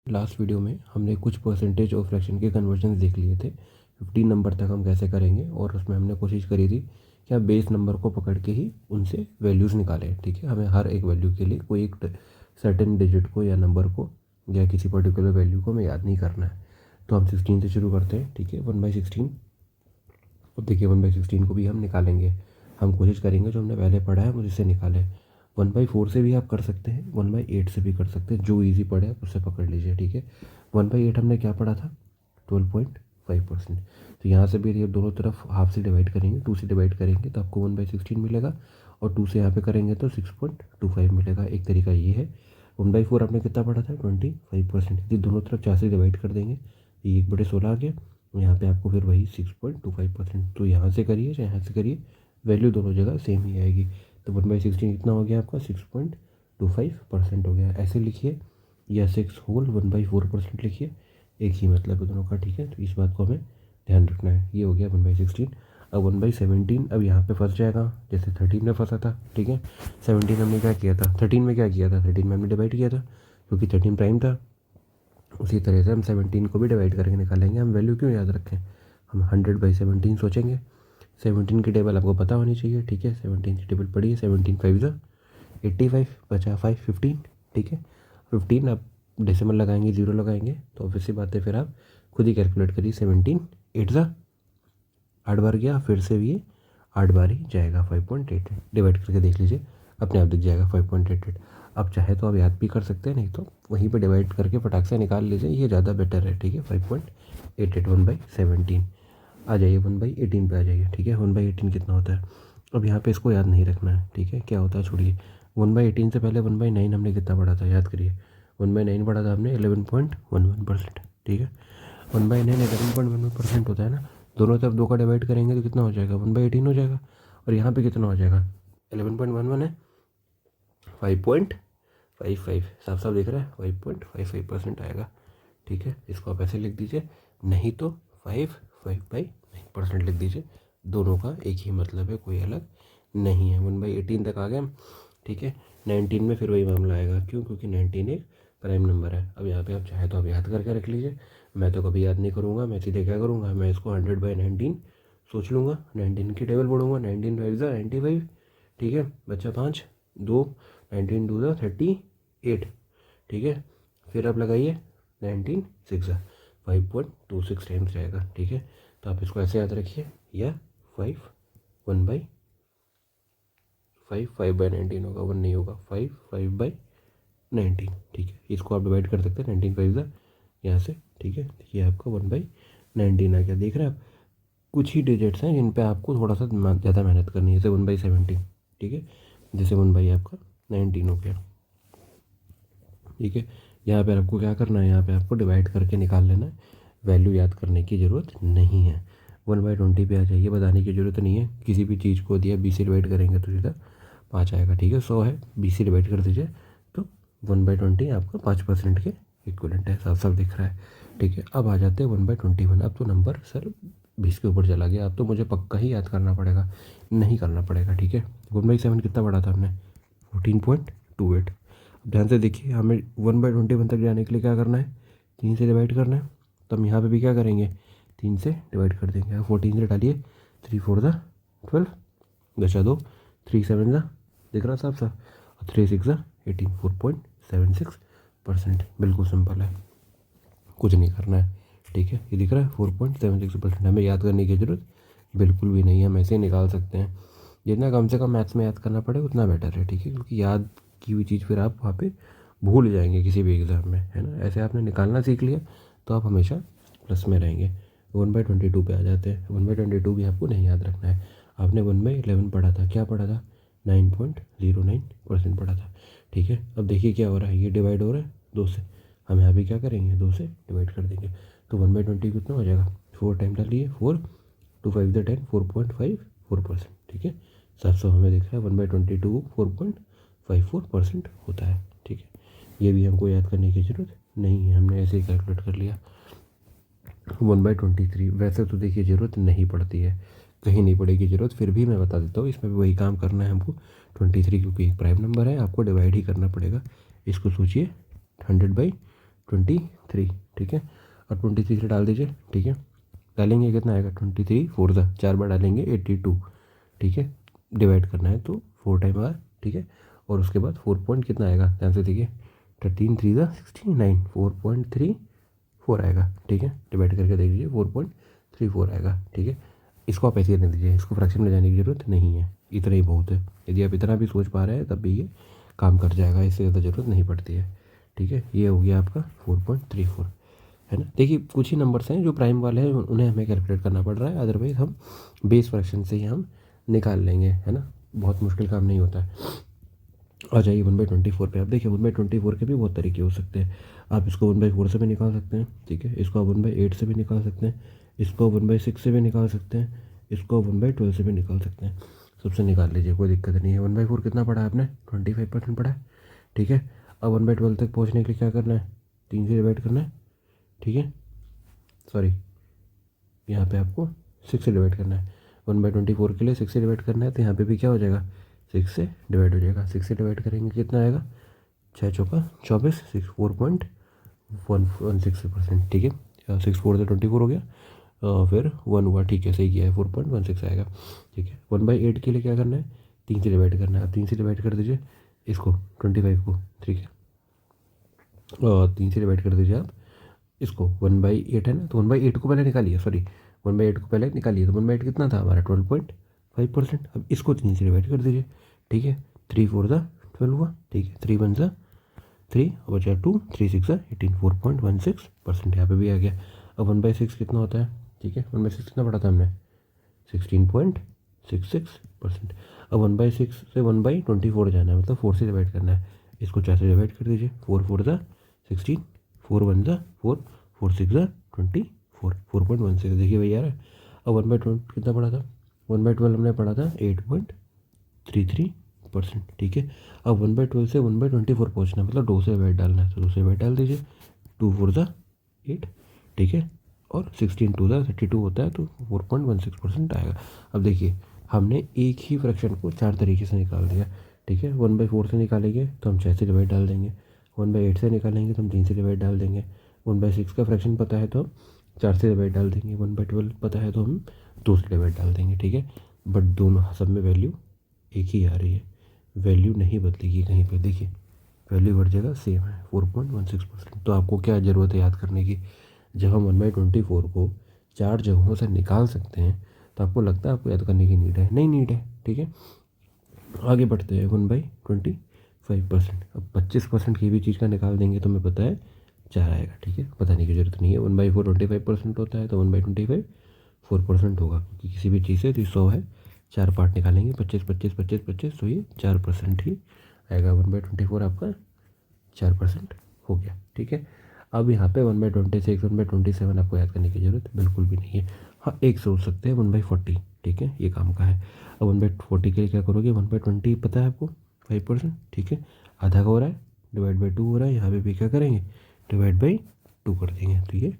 Last video में हमने कुछ परसेंटेज और फ्रैक्शन के कन्वर्जन देख लिए थे। 15 नंबर तक हम कैसे करेंगे, और उसमें हमने कोशिश करी थी कि आप बेस नंबर को पकड़ के ही उनसे वैल्यूज़ निकालें। ठीक है, हमें हर एक वैल्यू के लिए कोई एक सर्टेन डिजिट को या नंबर को या किसी पर्टिकुलर वैल्यू को हमें याद नहीं करना है। तो हम 16 से शुरू करते हैं। ठीक है, 1/16। अब देखिए 1/16 को भी हम निकालेंगे। हम कोशिश करेंगे जो हमने पहले पढ़ा है उससे निकालें। 1/4 से भी आप कर सकते हैं, 1/8 से भी कर सकते हैं, जो इजी पड़े आप उससे पकड़ लीजिए। ठीक है, 1/8 हमने क्या पढ़ा था, 12.5%। तो यहाँ से भी ये दोनों तरफ हाफ से डिवाइड करेंगे, 2 से डिवाइड करेंगे तो आपको 1/16 मिलेगा, और 2 से यहाँ पे करेंगे तो 6.25 मिलेगा। एक तरीका ये है। 1/4 आपने कितना पढ़ा था, 25%। यदि दोनों तरफ 4 से डिवाइड कर देंगे तो ये 1/16 आ गया। यहाँ पे आपको फिर वही 6.25%। तो यहाँ से करिए चाहे यहाँ से करिए, वैल्यू दोनों जगह सेम ही आएगी। तो 1/16 कितना हो गया आपका, 6.25% हो गया। ऐसे लिखिए, या 6 होल 1/4% लिखिए, एक ही मतलब है दोनों का। ठीक है, तो इस बात को हमें ध्यान रखना है। ये हो गया 1/16। अब 1/17 अब यहाँ पे फंस जाएगा, जैसे 13 में फंसा था। ठीक है, 17 हमने क्या किया था, 13 में क्या किया था, 13 में हमने डिवाइड किया था क्योंकि 13 प्राइम था। उसी तरह से हम 17 को भी डिवाइड करके निकालेंगे। हम वैल्यू क्यों याद रखें, हम 100/17 सोचेंगे। 17 की टेबल आपको पता होनी चाहिए। ठीक है, 17 की टेबल पढ़िए। 17 5 85, बचा 5 15। ठीक है, 15 आप डेसिमल लगाएंगे, जीरो लगाएंगे तो ऑब्वियसली बात है, फिर आप खुद ही कैलकुलेट करिए। 17 8 8 बार गया, फिर से भी ये 8 बार ही जाएगा। 5.88 डिवाइड करके देख लीजिए, अपने आप दिख जाएगा 5.88। आप चाहे तो आप याद भी कर सकते हैं, नहीं तो वहीं पे डिवाइड करके फटाक से निकाल लीजिए, ये ज़्यादा बेटर है। ठीक है, 5.88 1/17 आ जाइए, 1/18 पे आ जाइए। ठीक है, 1/18 कितना होता है, अब यहाँ पे इसको याद नहीं रखना है। ठीक है, क्या होता है छोड़िए। 1/18 से पहले 1/9 हमने कितना पढ़ा था, याद करिए। 1/9 पढ़ा था हमने 11.11%। ठीक है, 1/9 11.11% होता है ना। दोनों तरफ 2 का डिवाइड करेंगे तो कितना हो जाएगा, 1/18 हो जाएगा। और यहाँ पे कितना हो जाएगा, 11.11 है, 5.55। साफ साफ दिख रहा है, 5.55% आएगा। ठीक है, इसको आप ऐसे लिख दीजिए, नहीं तो 5/9% लिख दीजिए। दोनों का एक ही मतलब है, कोई अलग नहीं है। 1/18 तक आ गए हम। ठीक है, 19 में फिर वही मामला आएगा। क्यों, क्योंकि 19 एक प्राइम नंबर है। अब यहाँ पे आप चाहे तो आप याद करके रख लीजिए, मैं तो कभी याद नहीं करूँगा। मैं सीधे क्या करूँगा, मैं इसको 100/19 सोच लूँगा, 19 की टेबल पढ़ूँगा। 19 5 95। ठीक है, बच्चा 5 2, 19 2 38। ठीक है, फिर आप लगाइए 19 6 5.26 टाइम्स जाएगा। ठीक है, तो आप इसको ऐसे याद रखिए, या 5 5/19 होगा, 1 नहीं होगा, 5/19। ठीक है, इसको आप डिवाइड कर सकते हैं, 19 5 यहाँ से। ठीक है, ये आपका 1/19 आ गया। देख रहे हैं आप, कुछ ही डिजिट्स हैं जिन पे आपको थोड़ा सा ज़्यादा मेहनत करनी है, जैसे 1/17। ठीक है, जैसे 1 आपका 19 हो गया। ठीक है, यहाँ पे आपको क्या करना है, यहाँ पे आपको डिवाइड करके निकाल लेना है, वैल्यू याद करने की ज़रूरत नहीं है। 1/20 पे आ जाइए, बताने की ज़रूरत नहीं है। किसी भी चीज़ को दिया 20 से डिवाइड करेंगे तो सीधा 5 आएगा। ठीक है, 100 है, 20 से डिवाइड कर दीजिए तो 1/20 आपका 5% के इक्वलेंट है। साफ साफ दिख रहा है। ठीक है, अब आ जाते हैं 1/21। अब तो नंबर सर 20 के ऊपर चला गया, अब तो मुझे पक्का ही याद करना पड़ेगा, नहीं करना पड़ेगा। ठीक है, 1/7 कितना पढ़ा था हमने, 14.28। ध्यान से देखिए, हमें 1/21 तक जाने के लिए क्या करना है, 3 से डिवाइड करना है। तो हम यहाँ पे भी क्या करेंगे, 3 से डिवाइड कर देंगे। 14 से डालिए, 3 4 12, बचा 2, 3 7 दिख रहा साफ साफ, और 3 6 18, 4.76%। बिल्कुल सिंपल है, कुछ नहीं करना है। ठीक है, ये दिख रहा है 4.76%। हमें याद करने की ज़रूरत बिल्कुल भी नहीं है, हम ऐसे ही निकाल सकते हैं। जितना कम से कम मैथ्स में याद करना पड़े उतना बेटर है। ठीक है, क्योंकि याद की हुई चीज़ फिर आप वहाँ पे भूल जाएंगे किसी भी एग्ज़ाम में, है ना। ऐसे आपने निकालना सीख लिया तो आप हमेशा प्लस में रहेंगे। 1/22 पे आ जाते हैं। 1/22 भी आपको नहीं याद रखना है। आपने 1/11 पढ़ा था, क्या पढ़ा था, 9.09% पढ़ा था। ठीक है, अब देखिए क्या हो रहा है, ये डिवाइड हो रहा है 2 से, हम यहाँ भी क्या करेंगे, 2 से डिवाइड कर देंगे। तो 1/20 कितना हो जाएगा, 4 टाइम डालिए, 4 2 5 10, 4.54%। ठीक है, 700 हमें दिख रहा है। 1/22 4.54% होता है। ठीक है, ये भी हमको याद करने की ज़रूरत नहीं है, हमने ऐसे ही कैलकुलेट कर लिया। 1/23 वैसे तो देखिए ज़रूरत नहीं पड़ती है, कहीं नहीं पड़ेगी ज़रूरत, फिर भी मैं बता देता हूँ, इसमें भी वही काम करना है हमको। 23 क्योंकि एक प्राइम नंबर है, आपको डिवाइड ही करना पड़ेगा। इसको सोचिए 100/23 23, ठीक है, और 23 से डाल दीजिए, ठीक है, डालेंगे कितना आएगा 23 4 4 बार डालेंगे 82, ठीक है, डिवाइड करना है तो 4 टाइम आर, ठीक है, और उसके बाद 4 पॉइंट कितना आएगा, ध्यान से देखिए 13 3 69, 4.34 आएगा, ठीक है, डिवाइड करके देख लीजिए 4.34 आएगा, ठीक है। इसको आप ऐसे ही रहने दीजिए, इसको फ्रैक्शन में ले जाने की ज़रूरत नहीं है, इतना ही बहुत है। यदि आप इतना भी सोच पा रहे हैं तब भी ये काम कर जाएगा, इससे ज़्यादा ज़रूरत नहीं पड़ती है, ठीक है। ये हो गया आपका 4.34, है ना। देखिए कुछ ही नंबर्स हैं जो प्राइम वाले हैं, उन्हें हमें कैलकुलेट करना पड़ रहा है, अदरवाइज़ हम बेस फ्रैक्शन से ही हम निकाल लेंगे, है ना, बहुत मुश्किल काम नहीं होता है। आ जाइए 1/24 पे। आप देखिए 1/24 के भी बहुत तरीके हो सकते हैं। आप इसको 1/4 से भी निकाल सकते हैं, ठीक है, इसको आप 1/8 से भी निकाल सकते हैं, इसको 1/6 से भी निकाल सकते हैं, इसको 1/12 से भी निकाल सकते हैं। सबसे निकाल लीजिए, कोई दिक्कत नहीं है। 1/4 कितना पढ़ा है आपने, 25% पढ़ा है, ठीक है। अब 1/12 तक पहुँचने के लिए क्या करना है, 3 से डिवाइड करना है, ठीक है, सॉरी यहाँ पे आपको 6 से डिवाइड करना है। 1/24 के लिए 6 से डिवाइड करना है, तो यहाँ पे भी क्या हो जाएगा, 6 से डिवाइड हो जाएगा। 6 से डिवाइड करेंगे कितना आएगा, 6 चौका 24, 4.116%, ठीक है। 6 4 से 24 हो गया, फिर 1 हुआ, ठीक है, सही किया है, 4.16 आएगा, ठीक है। 1/8 के लिए क्या करना है, 3 से डिवाइड करना है। आप 3 से डिवाइड कर दीजिए इसको 25 को, ठीक है, और 3 से डिवाइड कर दीजिए आप इसको 1/8 है ना, तो 1/8 को पहले निकालिए, सॉरी 1/8 को पहले निकालिए, तो 1/8 कितना था हमारा 12.5%। अब इसको 3 से डिवाइड कर दीजिए, ठीक है, 3 4 12 हुआ, ठीक है, 3 1 3 और बचा 2, 3 6 18, 4.16% यहाँ पे भी आ गया। अब 1/6 कितना होता है, ठीक है, 1/6 कितना पढ़ा था हमने, 16.66%। अब 1/6 से 1/24 जाना है, मतलब 4 से डिवाइड करना है, इसको 4 से डिवाइड कर दीजिए, 4 4 16, 4 1 4, 4 6 24, 4.16, देखिए भैया यार। अब 1/12 कितना पढ़ा था, 1/12 हमने पढ़ा था 8.33%, ठीक है। अब 1/12 से 1/24 पहुँचना है, मतलब 2 से डिवाइड डालना है, तो 2 से डिवाइड डाल दीजिए, 2 4 8, ठीक है, और 16 2 32 होता है, तो 4.16% आएगा। अब देखिए हमने एक ही फ्रैक्शन को 4 तरीके से निकाल दिया, ठीक है। 1/4 से निकालेंगे तो हम 6 से डिवाइड डाल देंगे, 1/8 से निकालेंगे तो हम 3 से डिवाइड डाल देंगे, 1/6 का फ्रैक्शन पता है तो हम 4 से डिवाइड डाल देंगे, 1/12 पता है तो हम 2 से डिवाइड डाल देंगे, ठीक है। बट दोनों सब में वैल्यू एक ही आ रही है, वैल्यू नहीं बदलेगी कहीं पर, देखिए वैल्यू हर जगह सेम है 4.16%। तो आपको क्या ज़रूरत है याद करने की, जब हम 1/24 को 4 जगहों से निकाल सकते हैं तो आपको लगता है आपको याद करने की नीड है, नहीं नीड है, ठीक है। आगे बढ़ते हैं 1/25%। अब 25% की भी चीज़ का निकाल देंगे तो हमें पता है 4 आएगा, ठीक है, बताने की ज़रूरत नहीं है। 1/4 25% होता है, तो 1/25 4% होगा, क्योंकि किसी भी चीज़ से तो 100 है, 4 पार्ट निकालेंगे, 25 25 25 25, तो ये 4% ही आएगा। 1/24 आपका 4% हो गया, ठीक है। अब यहाँ पे 1/26 1/27 आपको याद करने की ज़रूरत बिल्कुल भी नहीं है। हाँ, एक सोच सकते हैं 1/40, ठीक है, ये काम का है। अब 1/40 के लिए क्या करोगे, 1/20 पता है आपको 5%, ठीक है, आधा का हो रहा है, डिवाइड बाई 2 हो रहा है, यहाँ पे भी क्या करेंगे, डिवाइड बाई 2 कर देंगे, तो ये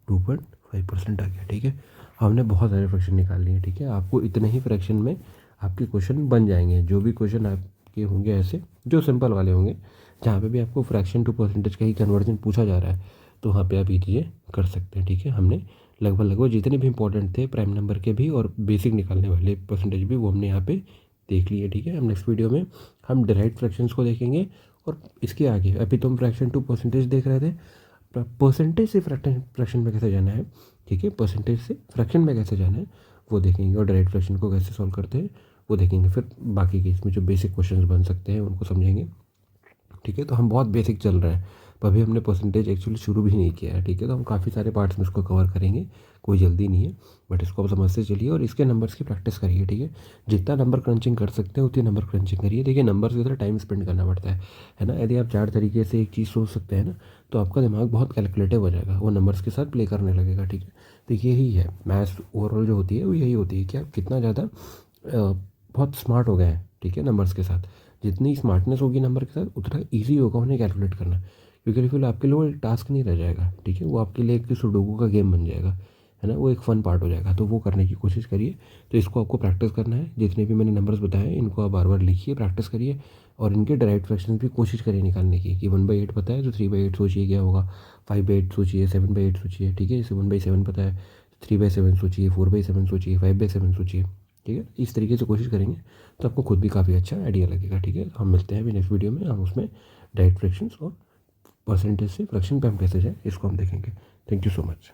2.5% आ गया, ठीक है। हमने बहुत सारे फ्रैक्शन निकाल लिए, ठीक है। आपको इतने ही फ्रैक्शन में आपके क्वेश्चन बन जाएंगे, जो भी क्वेश्चन आपके होंगे ऐसे जो सिंपल वाले होंगे, जहाँ पे भी आपको फ्रैक्शन टू परसेंटेज का ही कन्वर्जन पूछा जा रहा है, तो वहाँ पे आप ये चीज़ें कर सकते हैं, ठीक है। हमने लगभग जितने भी इंपॉर्टेंट थे प्राइम नंबर के भी और बेसिक निकालने वाले परसेंटेज भी, वो हमने यहाँ पे देख लिए, ठीक है। हम नेक्स्ट वीडियो में हम डायरेक्ट फ्रैक्शंस को देखेंगे, और इसके आगे अभी तो हम फ्रैक्शन टू परसेंटेज देख रहे थे, परसेंटेज से फ्रैक्शन में कैसे जाना है, ठीक है, परसेंटेज से फ्रैक्शन में कैसे जाना है वो देखेंगे, और डायरेक्ट फ्रैक्शन को कैसे सॉल्व करते हैं वो देखेंगे। फिर बाकी के इसमें जो बेसिक क्वेश्चंस बन सकते हैं उनको समझेंगे, ठीक है। तो हम बहुत बेसिक चल रहे हैं, तो अभी हमने परसेंटेज एक्चुअली शुरू भी नहीं किया है, ठीक है। तो हम काफ़ी सारे पार्ट्स में इसको कवर करेंगे, कोई जल्दी नहीं है, बट इसको आप समझते चलिए और इसके नंबर्स की प्रैक्टिस करिए, ठीक है। जितना नंबर क्रंचिंग कर सकते हैं उतनी नंबर क्रंचिंग करिए। देखिए नंबर्स की तरह टाइम स्पेंड करना पड़ता है ना। यदि आप 4 तरीके से एक चीज़ सोच सकते हैं ना, तो आपका दिमाग बहुत कैलकुलेटिव हो जाएगा, वो नंबर्स के साथ प्ले करने लगेगा, ठीक है। तो यही है मैथ्स ओवरऑल जो होती है वो यही होती है कि आप कितना ज़्यादा बहुत स्मार्ट हो गए हैं, ठीक है, नंबर्स के साथ। जितनी स्मार्टनेस होगी नंबर के साथ उतना ईजी होगा उन्हें कैलकुलेट करना, क्योंकि फिर आपके लिए वो एक टास्क नहीं रह जाएगा, ठीक है। वो आपके लिए एक सुडोकू का गेम बन जाएगा, है ना, वो एक फ़न पार्ट हो जाएगा। तो वो करने की कोशिश करिए। तो इसको आपको प्रैक्टिस करना है, जितने भी मैंने नंबर्स बताए इनको आप बार बार लिखिए, प्रैक्टिस करिए, और इनके डायरेक्ट फ्रैक्शन भी कोशिश करें निकालने की कि 1/8 पता है तो 3/8 सोचिए क्या होगा, 5/8 सोचिए, 7/8 सोचिए, ठीक है। जैसे 1/7 पता है, 3/7 सोचिए, 4/7 सोचिए, 5/7 सोचिए, ठीक है। इस तरीके से कोशिश करेंगे तो आपको खुद भी काफ़ी अच्छा आइडिया लगेगा, ठीक है। हम मिलते हैं अभी नेक्स्ट वीडियो में, हम उसमें डायरेक्ट फ्रैक्शंस और परसेंटेज से फ्रैक्शन पे हम कैसे जाए इसको हम देखेंगे। Thank you so much.